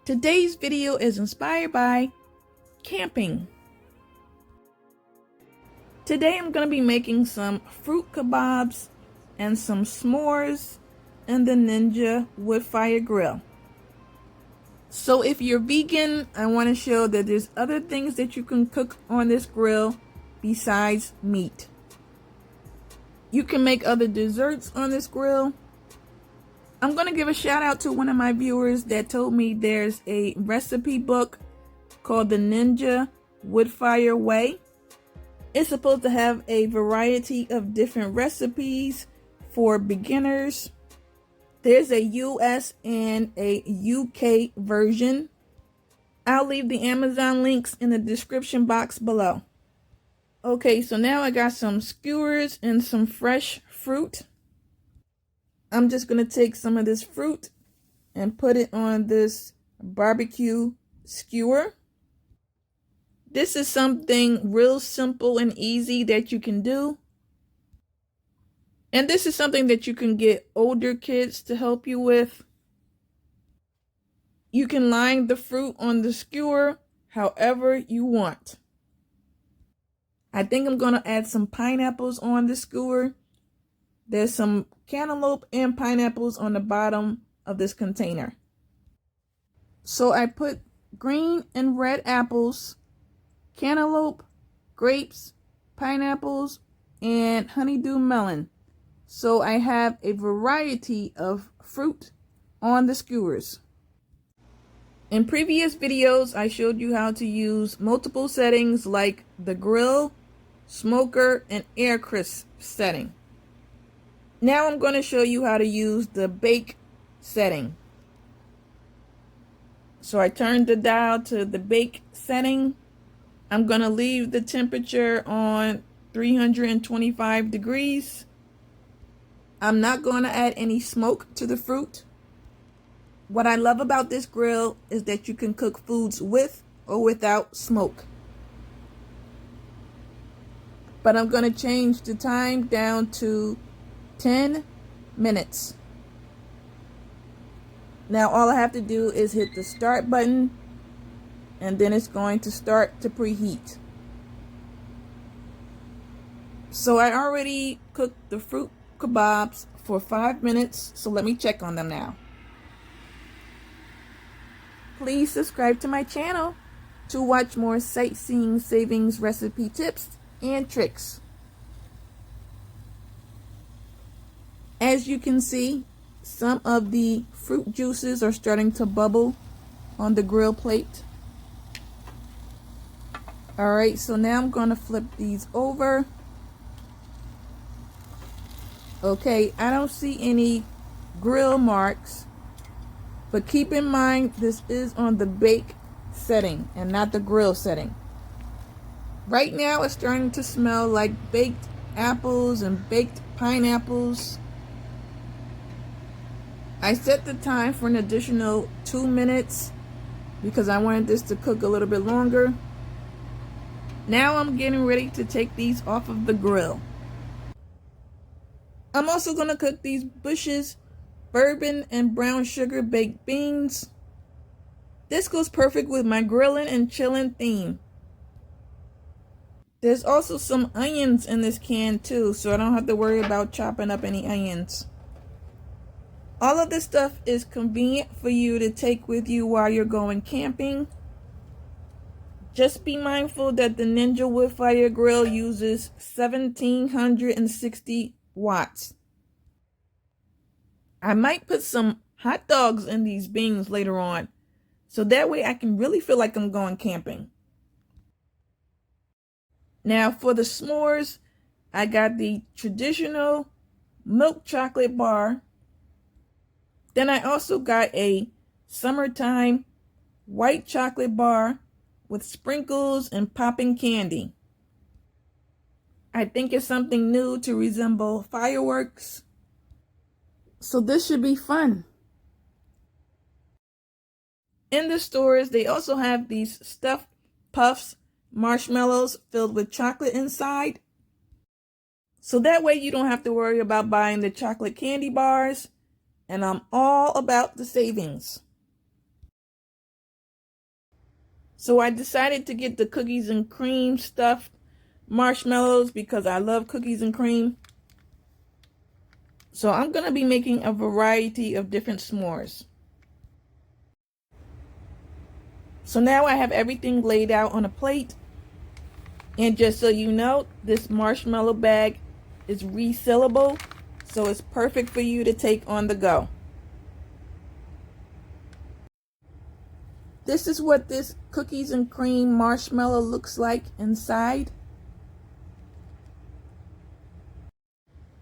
Today's video is inspired by camping. Today I'm going to be making some fruit kebabs and some s'mores in the Ninja Woodfire Grill. So if you're vegan, I want to show that there's other things that you can cook on this grill besides meat. You can make other desserts on this grill. I'm going to give a shout out to one of my viewers that told me there's a recipe book called the Ninja Woodfire Way. It's supposed to have a variety of different recipes for beginners. There's a US and a UK version. I'll leave the Amazon links in the description box below. Okay, so now I got some skewers and some fresh fruit. I'm just going to take some of this fruit and put it on this barbecue skewer. This is something real simple and easy that you can do. And this is something that you can get older kids to help you with. You can line the fruit on the skewer however you want. I think I'm going to add some pineapples on the skewer. There's some cantaloupe and pineapples on the bottom of this container. So I put green and red apples, cantaloupe, grapes, pineapples, and honeydew melon. So I have a variety of fruit on the skewers. In previous videos, I showed you how to use multiple settings like the grill, smoker, and air crisp setting. Now I'm going to show you how to use the bake setting. So I turned the dial to the bake setting. I'm going to leave the temperature on 325 degrees. I'm not going to add any smoke to the fruit. What I love about this grill is that you can cook foods with or without smoke. But I'm going to change the time down to 10 minutes. Now all I have to do is hit the start button and then it's going to start to preheat. So I already cooked the fruit kebabs for 5 minutes, so let me check on them now. Please subscribe to my channel to watch more sightseeing savings recipe tips and tricks. As you can see, some of the fruit juices are starting to bubble on the grill plate. Alright, so now I'm going to flip these over. Okay, I don't see any grill marks, but keep in mind this is on the bake setting and not the grill setting. Right now it's starting to smell like baked apples and baked pineapples. I set the time for an additional 2 minutes because I wanted this to cook a little bit longer. Now I'm getting ready to take these off of the grill. I'm also going to cook these Busch's bourbon and brown sugar baked beans. This goes perfect with my grilling and chilling theme. There's also some onions in this can too, so I don't have to worry about chopping up any onions. All of this stuff is convenient for you to take with you while you're going camping. Just be mindful that the Ninja Woodfire Grill uses 1760 watts. I might put some hot dogs in these beans later on, so that way I can really feel like I'm going camping. Now for the s'mores, I got the traditional milk chocolate bar. Then I also got a summertime white chocolate bar with sprinkles and popping candy. I think it's something new to resemble fireworks. So this should be fun. In the stores, they also have these stuffed puffs, marshmallows filled with chocolate inside. So that way you don't have to worry about buying the chocolate candy bars. And I'm all about the savings. So I decided to get the cookies and cream stuffed marshmallows because I love cookies and cream. So I'm going to be making a variety of different s'mores. So now I have everything laid out on a plate. And just so you know, this marshmallow bag is resealable. So it's perfect for you to take on the go. This is what this cookies and cream marshmallow looks like inside.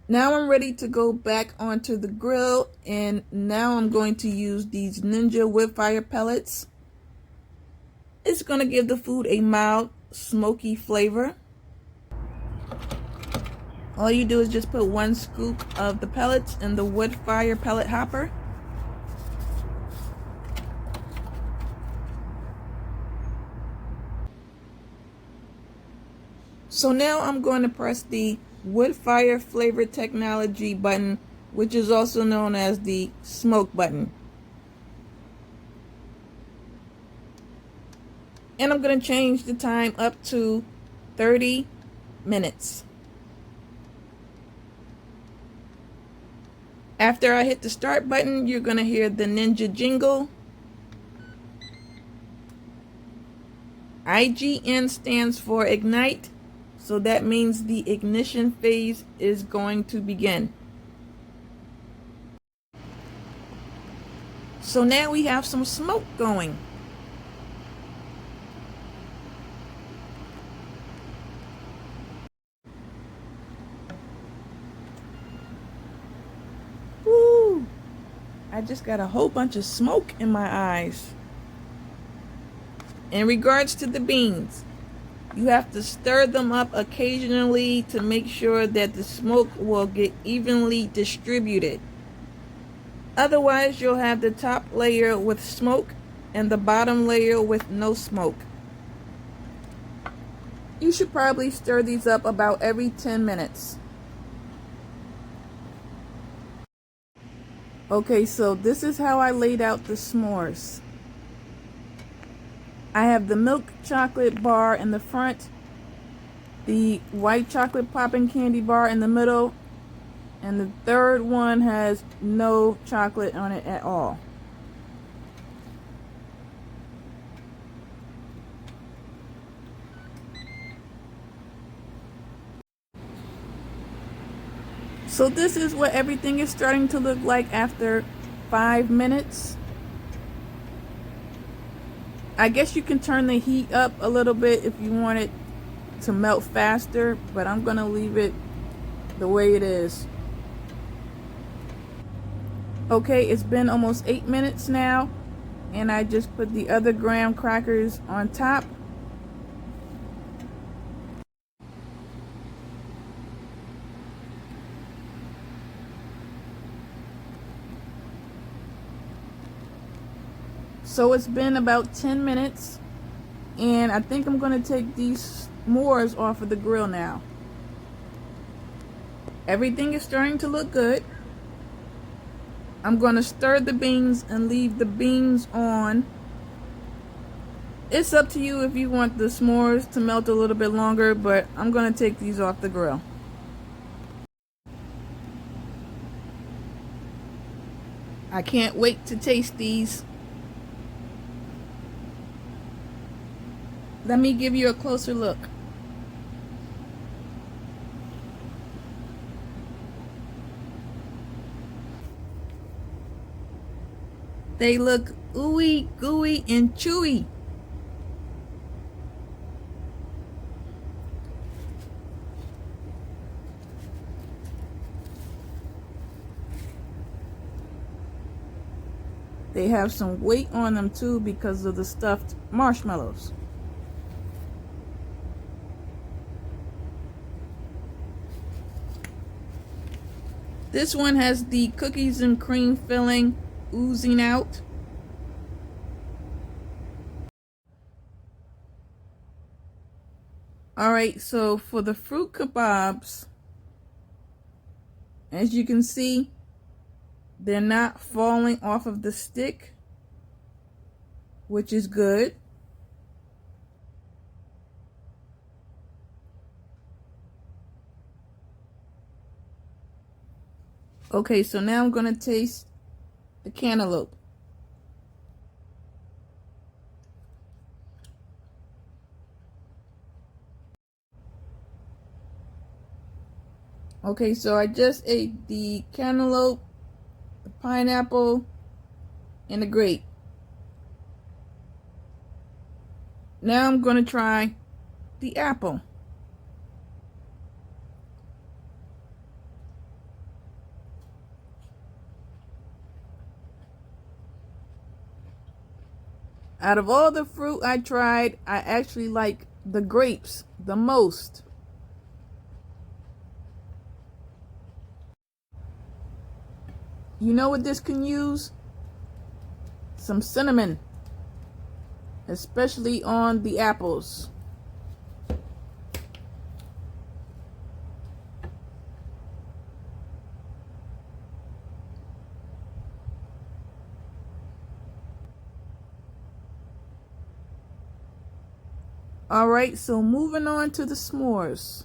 Now I'm ready to go back onto the grill, and now I'm going to use these Ninja Woodfire pellets. It's going to give the food a mild, smoky flavor. All you do is just put 1 scoop of the pellets in the Woodfire pellet hopper. So now I'm going to press the Woodfire Flavor Technology button, which is also known as the smoke button. And I'm going to change the time up to 30 minutes. After I hit the start button, you're going to hear the Ninja jingle. IGN stands for ignite, so that means the ignition phase is going to begin. So now we have some smoke going. Woo! I just got a whole bunch of smoke in my eyes. In regards to the beans, you have to stir them up occasionally to make sure that the smoke will get evenly distributed. Otherwise, you'll have the top layer with smoke and the bottom layer with no smoke. You should probably stir these up about every 10 minutes. Okay, so this is how I laid out the s'mores. I have the milk chocolate bar in the front, the white chocolate popping candy bar in the middle, and the third one has no chocolate on it at all. So this is what everything is starting to look like after 5 minutes. I guess you can turn the heat up a little bit if you want it to melt faster, but I'm going to leave it the way it is. Okay, it's been almost 8 minutes now, and I just put the other graham crackers on top. So it's been about 10 minutes, and I think I'm going to take these s'mores off of the grill now. Everything is starting to look good. I'm going to stir the beans and leave the beans on. It's up to you if you want the s'mores to melt a little bit longer, but I'm going to take these off the grill. I can't wait to taste these. Let me give you a closer look. They look ooey, gooey, and chewy. They have some weight on them too because of the stuffed marshmallows. This one has the cookies and cream filling oozing out. Alright, so for the fruit kebabs, as you can see, they're not falling off of the stick, which is good. Okay, so now I'm going to taste the cantaloupe. Okay, so I just ate the cantaloupe, the pineapple, and the grape. Now I'm going to try the apple. Out of all the fruit I tried, I actually like the grapes the most. You know what this can use? Some cinnamon, especially on the apples. Alright, so moving on to the s'mores.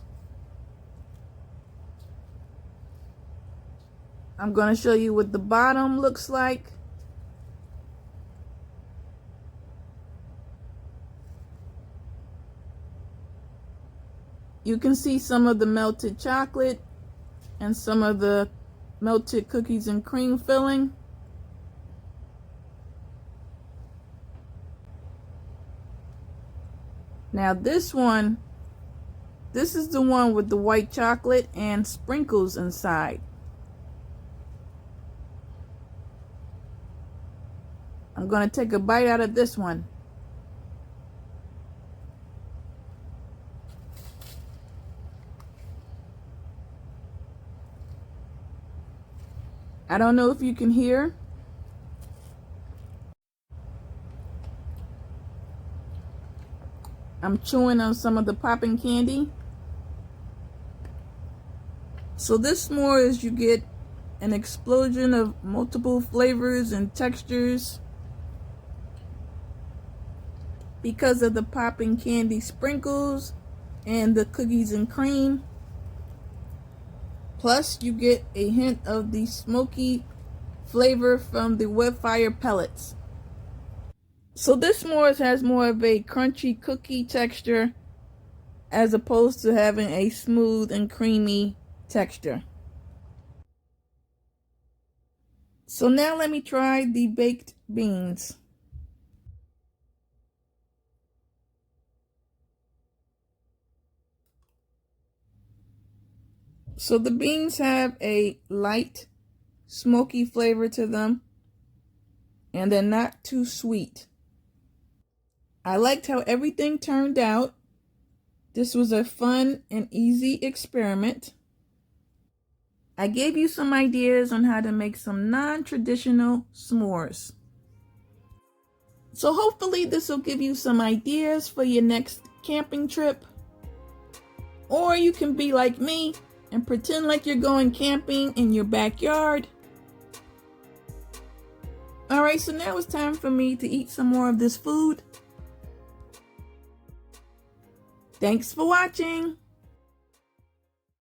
I'm going to show you what the bottom looks like. You can see some of the melted chocolate and some of the melted cookies and cream filling. Now this is the one with the white chocolate and sprinkles inside. I'm going to take a bite out of this one. I don't know if you can hear. I'm chewing on some of the popping candy. So this s'mores, you get an explosion of multiple flavors and textures because of the popping candy sprinkles and the cookies and cream. Plus you get a hint of the smoky flavor from the woodfire pellets. So this s'mores has more of a crunchy cookie texture as opposed to having a smooth and creamy texture. So now let me try the baked beans. So the beans have a light, smoky flavor to them, and they're not too sweet. I liked how everything turned out. This was a fun and easy experiment. I gave you some ideas on how to make some non-traditional s'mores. So hopefully this will give you some ideas for your next camping trip. Or you can be like me and pretend like you're going camping in your backyard. Alright, so now it's time for me to eat some more of this food. Thanks for watching.